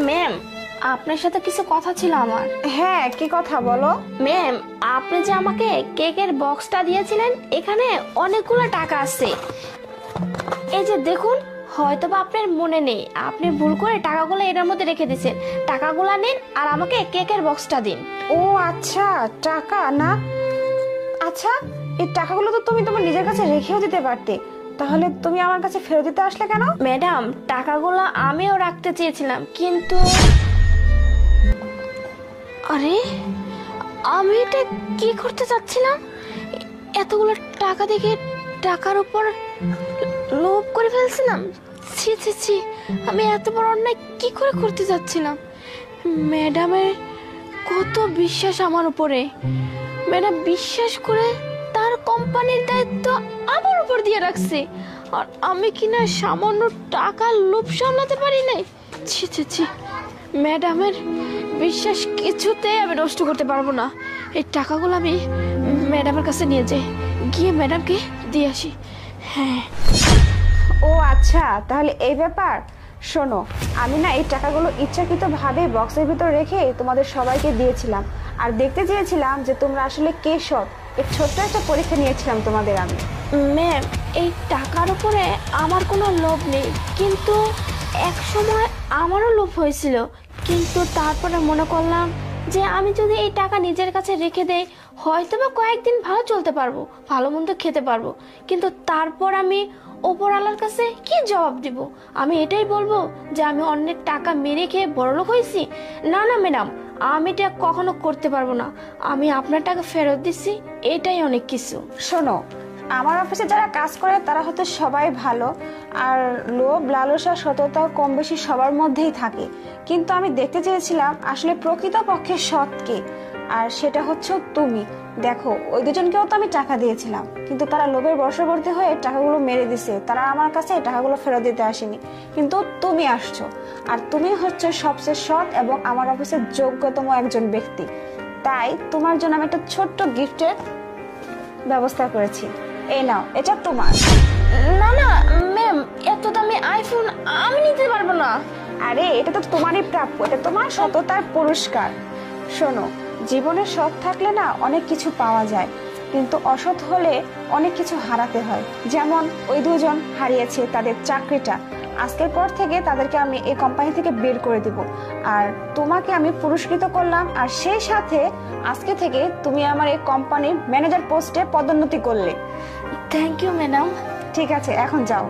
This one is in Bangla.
ম্যাম, আপনার সাথে কিছু কথা ছিল আমার। হ্যাঁ, কি কথা বলো? ম্যাম, আপনি যে আমাকে কেকের বক্সটা দিয়েছিলেন, এখানে অনেকগুলো টাকা আছে। এই যে দেখুন, হয়তোবা আপনার মনে নেই, আপনি ভুল করে টাকাগুলো এটার মধ্যে রেখে দিয়েছেন। টাকাগুলো নিন আর আমাকে কেকের বক্সটা দিন। ও আচ্ছা, টাকা না। আচ্ছা, এই টাকাগুলো তো তুমি তোমার নিজের কাছে রেখেও দিতে পারতে, তাহলে তুমি আমার কাছে ফেরত দিতে আসলে কেন? ম্যাডাম, টাকাগুলো আমিও রাখতে চেয়েছিলাম, কিন্তু আরে আমি এটা কি করতে চাচ্ছিলাম? এতগুলো টাকা দেখে টাকার উপর লোভ করে ফেলছিলাম। ছি ছি ছি, আমি এত বড় অন্যায় কি করে করতে যাচ্ছিলাম? ম্যাডামের কত বিশ্বাস আমার উপরে। ম্যাডাম বিশ্বাস করে তার কোম্পানির দায়িত্ব আমার উপর দিয়ে রাখছে, আর আমি কিনা সামান্য টাকার লোভ সামলাতে পারি নাই। ছি ছি ছি, ম্যাডামের বিশ্বাস কিছুতে আমি নষ্ট করতে পারবো না। এই টাকাগুলো আমি ম্যাডামের কাছে নিয়ে যাই, গিয়ে ম্যাডামকে দিয়ে আসি। হ্যাঁ। ও আচ্ছা, তাহলে এই ব্যাপার। শোনো, আমি না এই টাকাগুলো ইচ্ছাকৃতভাবে বক্সের ভিতর রেখে তোমাদের সবাইকে দিয়েছিলাম, আর দেখতে চেয়েছিলাম যে তোমরা আসলে কে সৎ। এই ছোট্ট একটা পরীক্ষা নিয়েছিলাম তোমাদের আমি। ম্যাম, এই টাকার উপরে আমার কোনো লোভ নেই, কিন্তু এক সময় আমারও লোভ হয়েছিল, কিন্তু তারপরে মনে করলাম যে আমি যদি এই টাকা নিজের কাছে রেখে দেই, হয়তো বা কয়েকদিন ভালো চলতে পারবো, ভালো মন্দ খেতে পারবো, কিন্তু তারপর আমি ওপরওয়ালার কাছে কি জবাব দিব? আমি এটাই বলবো যে আমি অন্যের টাকা মেরে খেয়ে বড়লোক হয়েছি? না না ম্যাডাম, আমি এটা কখনো করতে পারবো না। আমি আপনার টাকা ফেরত দিচ্ছি, এটাই অনেক কিছু। শোনো, আমার অফিসে যারা কাজ করে তারা হয়তো সবাই ভালো, আর লোভ, লালসা, সততা কম বেশি সবার মধ্যেই থাকে, কিন্তু আমি দেখতে চেয়েছিলাম আসলে প্রকৃতপক্ষে সৎ কে, আর সেটা হচ্ছে তুমি। দেখো, ওই দুজনকেও তো আমি টাকা দিয়েছিলাম, কিন্তু তারা লোভের বশবর্তী হয়ে টাকাগুলো মেরে দিছে। তারা আমার কাছে টাকাগুলো ফেরত দিতে আসেনি, কিন্তু তুমি আসছো, আর তুমি হচ্ছে সবচেয়ে সৎ এবং আমার অফিসের যোগ্যতম একজন ব্যক্তি। তাই তোমার জন্য আমি একটা ছোট্ট গিফটের ব্যবস্থা করেছি। এই নাও, এটা তোমার। না না ম্যাম, এত দামি আইফোন আমি নিতে পারবো না। আরে, এটা তো তোমারই প্রাপ্য, এটা তোমার সততার পুরস্কার। শোনো, জীবনে সৎ থাকলে না অনেক কিছু পাওয়া যায়, কিন্তু অসৎ হলে অনেক কিছু হারাতে হয়। যেমন ওই দুজন হারিয়েছে তাদের চাকরিটা, আজকের পর থেকে তাদেরকে আমি এই কোম্পানি থেকে বের করে দিব, আর তোমাকে আমি পুরস্কৃত করলাম, আর সেই সাথে আজকে থেকে তুমি আমার এই কোম্পানির ম্যানেজার পোস্টে পদোন্নতি করলে। Thank you madam. ঠিক আছে, এখন যাও।